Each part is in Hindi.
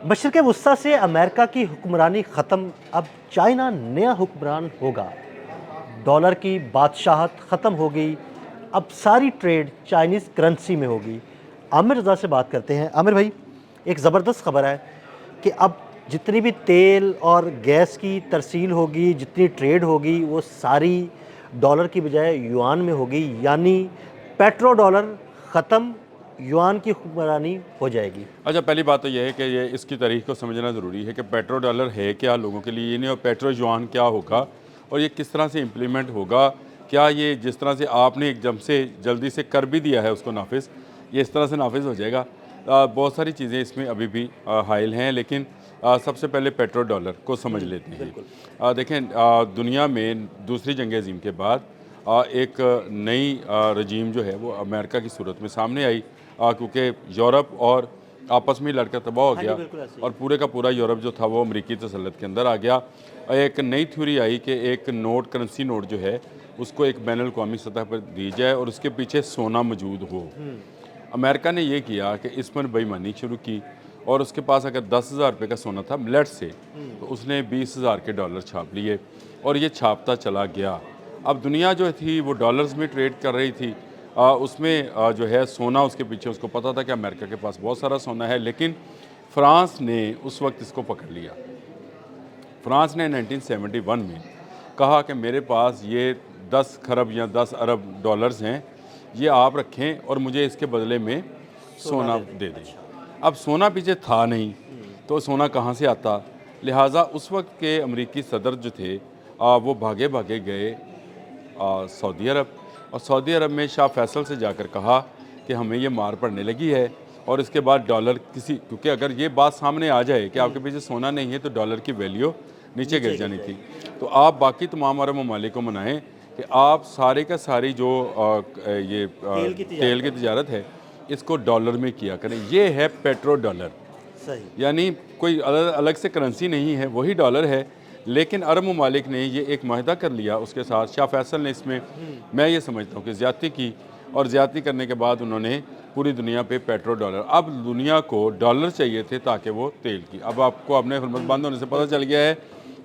मशरिक़ वुस्ता से अमेरिका की हुक्मरानी ख़त्म, अब चाइना नया हुक्मरान होगा। डॉलर की बादशाहत ख़त्म हो गई, अब सारी ट्रेड चाइनीज़ करेंसी में होगी। आमिर रज़ा से बात करते हैं। आमिर भाई, एक ज़बरदस्त ख़बर है कि अब जितनी भी तेल और गैस की तरसील होगी, जितनी ट्रेड होगी, वो सारी डॉलर की बजाय युआन में होगी, यानी पेट्रो डॉलर ख़त्म, युआन की हुक्मरानी हो जाएगी। अच्छा, पहली बात तो ये है कि ये इसकी तारीख को समझना ज़रूरी है कि पेट्रो डॉलर है क्या लोगों के लिए, ये नहीं, और पेट्रो युआन क्या होगा और ये किस तरह से इम्प्लीमेंट होगा। क्या ये जिस तरह से आपने एकदम से जल्दी से कर भी दिया है उसको नाफिज, ये इस तरह से नाफिज हो जाएगा। बहुत सारी चीज़ें इसमें अभी भी हाइल हैं, लेकिन सबसे पहले पेट्रो डॉलर को समझ लेते हैं। देखें, दुनिया में दूसरी जंग अज़ीम के बाद एक नई रजीम जो है वो अमेरिका की सूरत में सामने आई, क्योंकि यूरोप और आपस में लड़कर तबाह हो गया और पूरे का पूरा यूरोप जो था वो अमरीकी तसल्लुत के अंदर आ गया। एक नई थ्योरी आई कि एक नोट, करेंसी नोट जो है उसको एक बैनुल अक़वामी सतह पर दी जाए और उसके पीछे सोना मौजूद हो। अमेरिका ने ये किया कि इस पर बेईमानी शुरू की और उसके पास अगर 10,000 रुपये का सोना था मिलेट से, तो उसने 20,000 के डॉलर छाप लिए और ये छापता चला गया। अब दुनिया जो थी वो डॉलर्स में ट्रेड कर रही थी, उसमें जो है सोना उसके पीछे, उसको पता था कि अमेरिका के पास बहुत सारा सोना है, लेकिन फ्रांस ने उस वक्त इसको पकड़ लिया। फ्रांस ने 1971 में कहा कि मेरे पास ये 10 खरब या 10 अरब डॉलर्स हैं, ये आप रखें और मुझे इसके बदले में सोना दे दें। अब सोना पीछे था नहीं, तो सोना कहाँ से आता। लिहाजा उस वक्त के अमरीकी सदर जो थे वो भागे भागे गए सऊदी अरब, और सऊदी अरब में शाह फैसल से जाकर कहा कि हमें ये मार पड़ने लगी है और इसके बाद डॉलर क्योंकि अगर ये बात सामने आ जाए कि आपके पीछे सोना नहीं है तो डॉलर की वैल्यू नीचे गिर जानी थी। तो आप बाकी तमाम अरब ममालिक को मनाएं कि आप सारे का सारी जो तेल की तजारत है इसको डॉलर में किया करें। ये है पेट्रो डॉलर, सही। यानी कोई अलग से करेंसी नहीं है, वही डॉलर है। लेकिन अरब ममालिक ने ये एक माहिदा कर लिया उसके साथ, शाह फैसल ने इसमें मैं ये समझता हूँ कि ज़्यादती की, और ज़्यादती करने के बाद उन्होंने पूरी दुनिया पे पेट्रो डॉलर, अब दुनिया को डॉलर चाहिए थे ताकि वो तेल की, अब आपको अपने हुर्मत बंद होने से पता चल गया है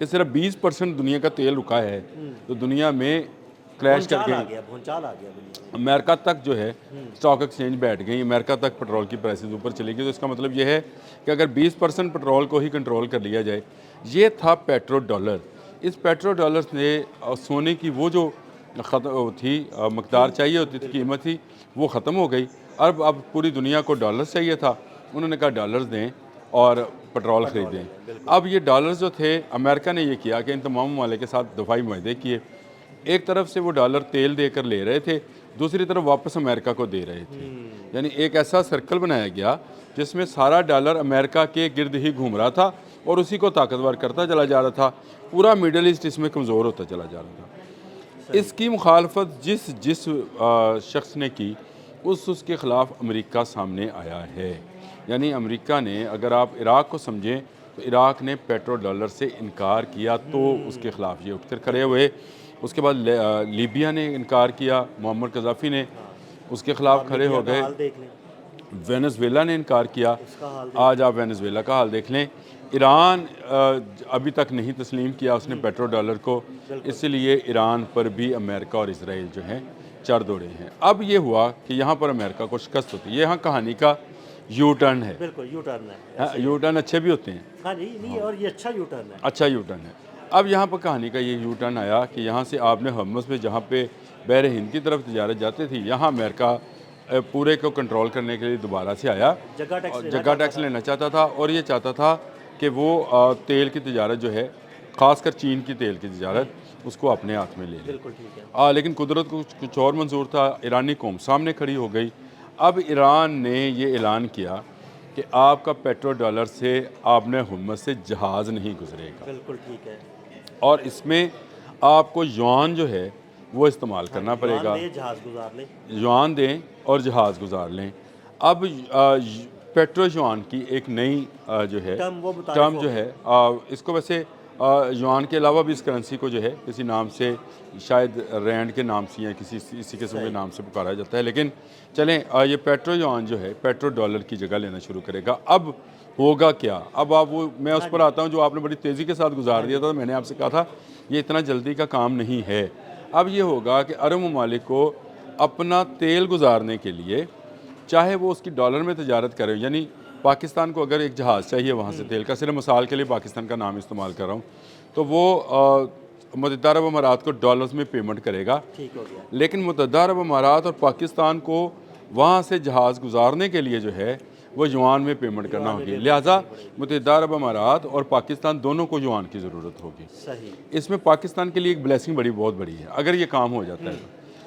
कि सिर्फ 20% दुनिया का तेल रुका है, तो दुनिया में क्रैश करके अमेरिका तक जो है स्टॉक एक्सचेंज बैठ गई, अमेरिका तक पेट्रोल की प्राइसेस ऊपर चली गई। तो इसका मतलब ये है कि अगर 20% पेट्रोल को ही कंट्रोल कर लिया जाए, ये था पेट्रो डॉलर। इस पेट्रो डॉलर ने सोने की वो जो थी मकदार चाहिए होती थी, कीमत थी, वो ख़त्म हो गई। अब पूरी दुनिया को डॉलर्स चाहिए था, उन्होंने कहा डॉलर्स दें और पेट्रोल ख़रीदें। अब ये डॉलर्स जो थे, अमेरिका ने ये किया कि इन तमाम ममालिक के साथ दफ़ाई मुआहदे किए। एक तरफ से वो डॉलर तेल देकर ले रहे थे, दूसरी तरफ वापस अमेरिका को दे रहे थे, यानी एक ऐसा सर्कल बनाया गया जिसमें सारा डॉलर अमेरिका के गिर्द ही घूम रहा था और उसी को ताकतवर करता चला जा रहा था। पूरा मिडल ईस्ट इसमें कमज़ोर होता चला जा रहा था। इसकी मुखालफत जिस जिस शख्स ने की, उसके ख़िलाफ़ अमेरिका सामने आया है। यानी अमेरिका ने, अगर आप इराक़ को समझें तो इराक़ ने पेट्रो डॉलर से इनकार किया तो उसके ख़िलाफ़ ये उठकर खड़े हुए। उसके बाद लीबिया ने इनकार किया, मोहम्मद कज़ाफ़ी ने उसके ख़िलाफ़ खड़े हो गए। वेनेज़ुएला ने इनकार किया, आज आप वेनेज़ुएला का हाल देख लें। ईरान अभी तक नहीं तस्लीम किया उसने पेट्रो डॉलर को, इसलिए ईरान पर भी अमेरिका और इसराइल जो हैं चढ़ दौड़े हैं। अब ये हुआ कि यहाँ पर अमेरिका को शिकस्त होती है। यहाँ कहानी का यू टर्न है। बिल्कुल यू टर्न है। यू टर्न अच्छे भी होते हैं। हाँ जी, नहीं, और ये अच्छा यू टर्न है। अच्छा यू टर्न है। अब यहाँ पर कहानी का ये यू टर्न आया कि यहाँ से आपने हर्मुज़ में, जहाँ पे बहर हिंद की तरफ तजारत जाती थी, यहाँ अमेरिका पूरे को कंट्रोल करने के लिए दोबारा से आया, जगह टैक्स लेना चाहता था और ये चाहता था कि वो तेल की तजारत जो है, ख़ासकर चीन की तेल की तजारत, उसको अपने हाथ में ले ले। बिल्कुल ठीक है। लेकिन कुदरत को कुछ और मंजूर था, ईरानी कौम सामने खड़ी हो गई। अब ईरान ने ये ऐलान किया कि आपका पेट्रो डॉलर से आपने हुर्मुज़ से जहाज़ नहीं गुजरेगा। बिल्कुल ठीक है। और इसमें आपको युआन जो है वो इस्तेमाल करना पड़ेगा। युआन दें और जहाज़ गुजार लें। अब पेट्रो युआन की एक नई जो है टर्म जो है, इसको वैसे युआन के अलावा भी इस करेंसी को जो है किसी नाम से, शायद रैंड के नाम से या इसी किस्म के नाम से पुकारा जाता है, लेकिन चलें ये पेट्रो युआन जो है पेट्रो डॉलर की जगह लेना शुरू करेगा। अब होगा क्या। अब आप वो मैं उस पर आता हूँ जो आपने बड़ी तेज़ी के साथ गुजार दिया था। मैंने आपसे कहा था ये इतना जल्दी का काम नहीं है। अब ये होगा कि अरब ममालिक को अपना तेल गुजारने के लिए, चाहे वो उसकी डॉलर में तजारत करे, यानी पाकिस्तान को अगर एक जहाज़ चाहिए वहाँ से तेल का, सिर्फ मिसाल के लिए पाकिस्तान का नाम इस्तेमाल कर रहा हूँ, तो वो मुत्तहिदा अरब अमारात को डॉलर्स में पेमेंट करेगा। ठीक हो गया। लेकिन मुत्तहिदा अरब अमारात और पाकिस्तान को वहाँ से जहाज़ गुजारने के लिए जो है वो युआन में पेमेंट करना होगी। लिहाजा मुत्तहिदा अरब अमारात और पाकिस्तान दोनों को युआन की ज़रूरत होगी। सही। इसमें पाकिस्तान के लिए एक ब्लेसिंग बहुत बड़ी है अगर ये काम हो जाता है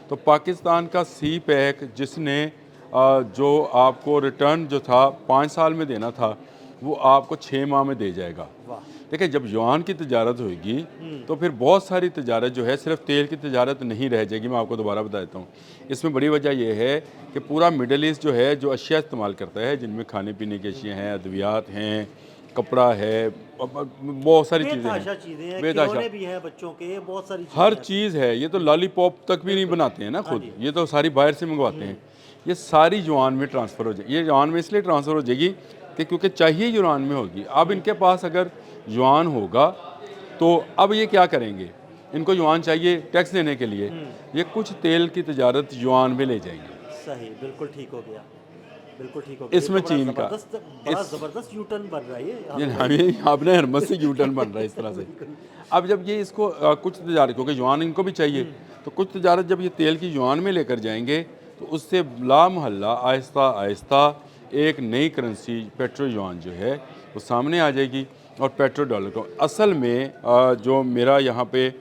तो पाकिस्तान का सी पैक जिसने जो आपको रिटर्न जो था 5 साल में देना था वो आपको 6 माह में दे जाएगा। वाह। देखिए जब युआन की तजारत होगी तो फिर बहुत सारी तजारत जो है सिर्फ तेल की तजारत नहीं रह जाएगी। मैं आपको दोबारा बता देता हूँ, इसमें बड़ी वजह यह है कि पूरा मिडल ईस्ट जो है जो अशिया इस्तेमाल करता है, जिनमें खाने पीने की अशिया हैं, अद्वियात हैं, कपड़ा है, बहुत सारी चीज़ें हैं, खिलौने भी हैं बच्चों के, बहुत सारी हर चीज़ है। ये तो लॉलीपॉप तक भी नहीं बनाते हैं ना खुद, ये तो सारी बाहर से मंगवाते हैं। ये सारी युआन में ट्रांसफ़र हो जाएगी। ये युआन में इसलिए ट्रांसफ़र हो जाएगी कि क्योंकि चाहिए युआन में होगी। अब इनके पास अगर युआन होगा तो अब ये क्या करेंगे, इनको युआन चाहिए टैक्स देने के लिए, ये कुछ तेल की तजारत युआन में ले जाएंगे। सही, बिल्कुल ठीक हो गया, बिल्कुल ठीक हो गया। इसमें चीन का बड़ा ज़बरदस्त यू टर्न बन रहा है ये हमें आपने हरमत से यू टर्न बन रहा है इस तरह से। अब जब ये इसको कुछ तजारत, क्योंकि युआन इनको भी चाहिए, तो कुछ तजारत जब ये तेल की युआन में लेकर जाएंगे तो उससे ला महल्ला आहिस्ता आहिस्ता एक नई करेंसी पेट्रो युआन जो है वो सामने आ जाएगी और पेट्रो डॉलर को। असल में जो मेरा यहाँ पे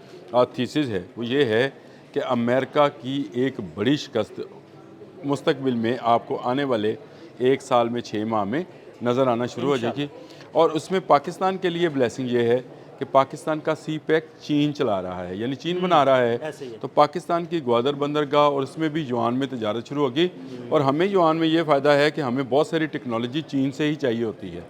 थीसिस है वो ये है कि अमेरिका की एक बड़ी शिकस्त मुस्तकबिल में आपको आने वाले 1 साल में 6 माह में नज़र आना शुरू हो जाएगी। और उसमें पाकिस्तान के लिए ब्लेसिंग ये है कि पाकिस्तान का सी पैक चीन चला रहा है, यानी चीन बना रहा है, तो पाकिस्तान की ग्वादर बंदरगाह और उसमें भी युआन में तजारत शुरू होगी। और हमें युआन में ये फ़ायदा है कि हमें बहुत सारी टेक्नोलॉजी चीन से ही चाहिए होती है।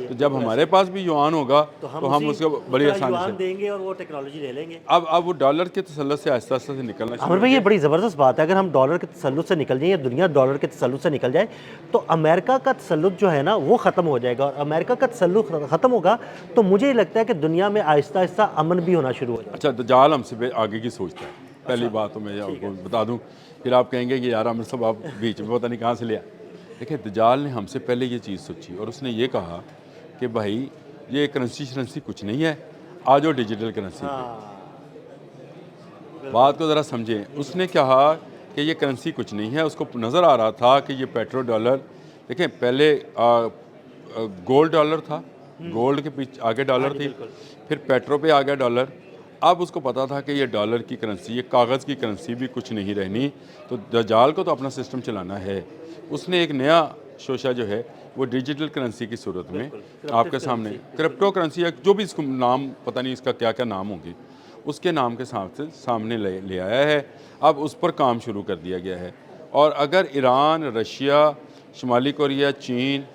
तो जब हमारे पास भी युआन होगा तो हम उसको बड़ी आसानी से देंगे और वो टेक्नोलॉजी ले लेंगे। अब वो डॉलर के तसल्लुत से आहिस्ता आहिस्ता से निकलना अमर भाई, ये बड़ी ज़बरदस्त बात है। अगर हम डॉलर के तसल्लुत से निकल जाए या दुनिया डॉलर के तसल्लुत से निकल जाए तो अमेरिका का तसल्लुत जो है ना वो ख़त्म हो जाएगा। और अमेरिका का तसल्लुत ख़त्म होगा तो मुझे लगता है कि दुनिया में आहिस्ता आहिस्ता अमन भी होना शुरू हो जाएगा। अच्छा, दज्जाल हमसे आगे की सोचता है। पहली बात तो मैं आपको बता दूं, फिर आप कहेंगे कि यार आमिर साहब आप बीच में पता नहीं कहाँ से लिया। देखिए दज्जाल ने हमसे पहले ये चीज़ सोची और उसने ये कहा कि भाई ये करेंसी शरेंसी कुछ नहीं है, आ जाओ डिजिटल करेंसी पे। बात को ज़रा समझें। उसने कहा कि ये करेंसी कुछ नहीं है, उसको नज़र आ रहा था कि ये पेट्रो डॉलर, देखें पहले गोल्ड डॉलर था, गोल्ड के पीछे आगे डॉलर थी, फिर पेट्रो पे आ गया डॉलर। अब उसको पता था कि ये डॉलर की करेंसी, ये कागज़ की करेंसी भी कुछ नहीं रहनी, तो दज्जाल को तो अपना सिस्टम चलाना है। उसने एक नया शोशा जो है वो डिजिटल करेंसी की सूरत में आपके सामने, क्रिप्टो करेंसी या जो भी इसको नाम पता नहीं इसका क्या क्या नाम होंगे, उसके नाम के सामने ले आया है। अब उस पर काम शुरू कर दिया गया है। और अगर ईरान, रशिया, शुमाली कोरिया, चीन,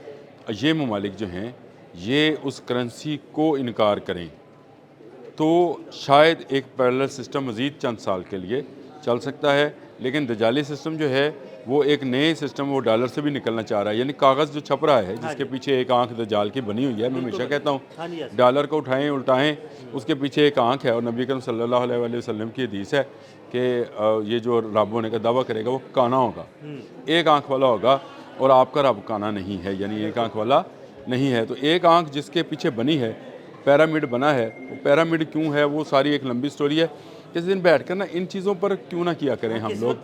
ये ममालिक जो हैं ये उस करेंसी को इनकार करें तो शायद एक पैरेलल सिस्टम मज़ीद चंद साल के लिए चल सकता है। लेकिन दजाली सिस्टम जो है वो एक नए सिस्टम, वो डॉलर से भी निकलना चाह रहा है। यानी कागज़ जो छप रहा है जिसके पीछे एक आंख दजाल की बनी हुई है, मैं हमेशा कहता हूँ डॉलर को उठाएं उल्टाएं उसके पीछे एक आंख है। और नबी करीम सल्लल्लाहु अलैहि वसल्लम की हदीस है कि ये जो रब होने का दावा करेगा वो काना होगा, एक आंख वाला होगा और आपका रब काना नहीं है, यानी एक आंख वाला नहीं है। तो एक आंख जिसके पीछे बनी है, पिरामिड बना है, वो पिरामिड क्यों है वो सारी एक लंबी स्टोरी है। किसी दिन बैठ कर ना इन चीज़ों पर क्यों ना किया करें हम लोग।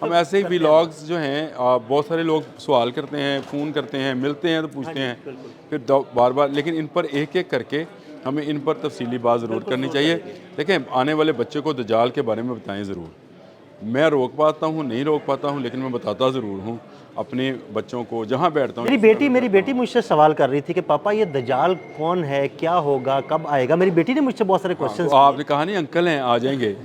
हम ऐसे ही व्लॉग्स जो हैं बहुत सारे लोग सवाल करते हैं, फ़ोन करते हैं, मिलते हैं तो पूछते हैं फिर बार बार, लेकिन इन पर एक एक करके हमें इन पर तफसीली बात ज़रूर करनी चाहिए। देखें आने वाले बच्चे को दज्जाल के बारे में बताएं ज़रूर। मैं रोक पाता हूँ नहीं रोक पाता हूँ, लेकिन मैं बताता ज़रूर हूँ अपने बच्चों को जहाँ बैठता हूँ। मेरी बेटी मुझसे सवाल कर रही थी कि पापा ये दज्जाल कौन है, क्या होगा, कब आएगा। मेरी बेटी ने मुझसे बहुत सारे क्वेश्चन तो आपने कहा नहीं अंकल हैं आ जाएंगे।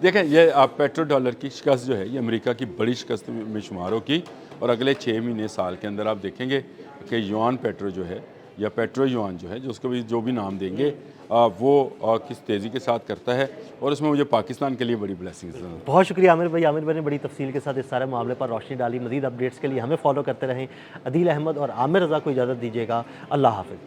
देखें ये आप पेट्रो डॉलर की शिकस्त जो है ये अमेरिका की बड़ी शिकस्त में शुमार होगी। और अगले 6 महीने साल के अंदर आप देखेंगे कि युआन पेट्रो जो है या पेट्रो युआन जो है, जो उसको भी जो भी नाम देंगे वो किस तेज़ी के साथ करता है, और उसमें मुझे पाकिस्तान के लिए बड़ी ब्लेसिंग्स हैं। बहुत शुक्रिया आमिर भाई। आमिर भाई ने बड़ी तफसील के साथ इस सारे मामले पर रोशनी डाली। मज़ीद अपडेट्स के लिए हमें फॉलो करते रहें। अदील अहमद और आमिर रज़ा को इजाज़त दीजिएगा। अल्लाह हाफ़िज़।